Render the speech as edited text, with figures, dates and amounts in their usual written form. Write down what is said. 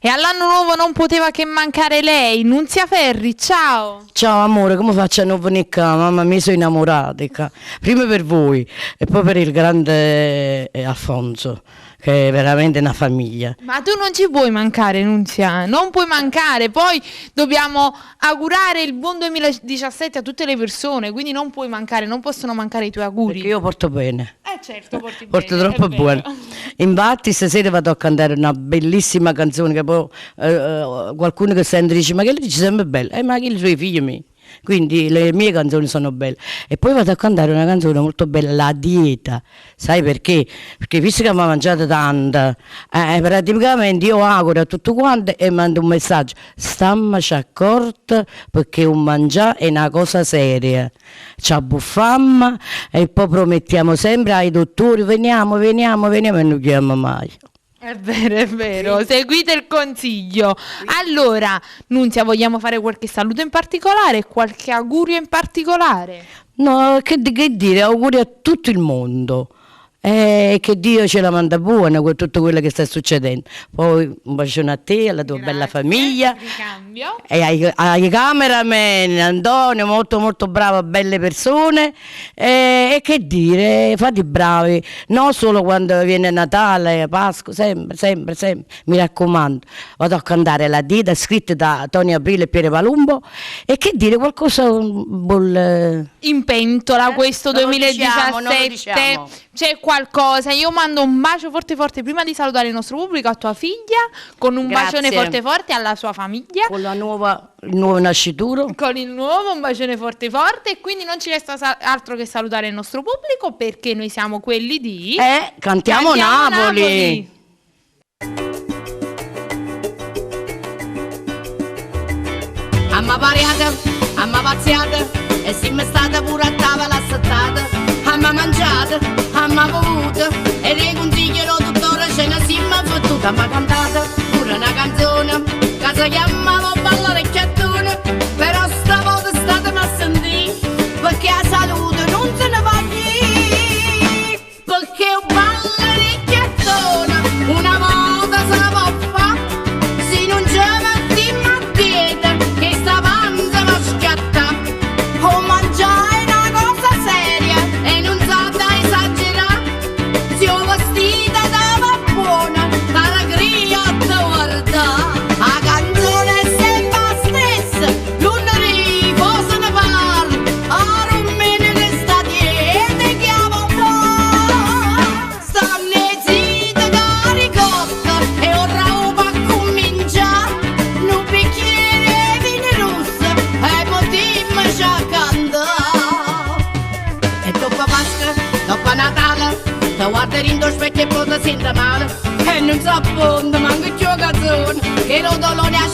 E all'anno nuovo non poteva che mancare lei, Nunzia Ferri, ciao! Ciao amore, come faccio a non venire qua? Mamma mia, sono innamorata. Prima per voi e poi per il grande Alfonso, che è veramente una famiglia. Ma tu non ci puoi mancare, Nunzia, non puoi mancare. Poi dobbiamo augurare il buon 2017 a tutte le persone, quindi non puoi mancare, non possono mancare i tuoi auguri. Perché io porto bene. Certo, porti Porto bene, troppo buono. Infatti stasera vado a cantare una bellissima canzone che poi qualcuno che sente dice ma che le dice sempre bella, ma che i suoi figli miei. Quindi le mie canzoni sono belle e poi vado a cantare una canzone molto bella, La dieta. Sai perché? Perché visto che abbiamo mangiato tanta, praticamente io auguro a tutti quanti e mando un messaggio: stammaci accorta perché un mangiare è una cosa seria, ci abbuffiamo e poi promettiamo sempre ai dottori veniamo e non chiamiamo mai. È vero, seguite il consiglio. Allora, Nunzia, vogliamo fare qualche saluto in particolare, qualche augurio in particolare? No, che dire, auguri a tutto il mondo. Che Dio ce la manda buona con tutto quello che sta succedendo. Poi un bacione a te, alla tua bella famiglia e ai cameraman, Antonio, molto molto bravo, belle persone. E che dire, fate bravi, non solo quando viene Natale, Pasqua, sempre, mi raccomando. Vado a cantare La dieta, scritta da Tony Aprile e Piero Palumbo. E che dire, qualcosa in pentola questo non 2017. non lo diciamo. C'è qualcosa, io mando un bacio forte prima di salutare il nostro pubblico a tua figlia, con un bacione forte alla sua famiglia, con il nuovo nascituro, con il nuovo, un bacione forte e quindi non ci resta altro che salutare il nostro pubblico perché noi siamo quelli di Cantiamo Napoli. Amma variata, amma pazziata e siamo stata pure a tavola assettata, amma mangiata, amma bevuta e nei consigli lo dottore ce ne siamo fottuta, amma cantata pure una canzone che si chiamava Ballare Chiattone, però stavolta statemi a sentire perché a salute non se ne va niente, perché un ballare Chiattone una volta se ne può fare, se non ce mettiamo a dieta che sta panza va schiatta, o mangiare una cosa seria e non sa da esagerare, se ho vestita da buona, t'allegria a te guarda, la canzone è sempre la stessa, lunedì se ne parla, a rumene che sta dietro che stanne zitta caricotta e ora upa a cominciare, un bicchiere di vino rosso e potremmo già cantare. E dopo Pasqua, dopo Natale, ti guardi in lo specchio e poi ti senti male, e non so appunto manco più canzone, che lo dolore a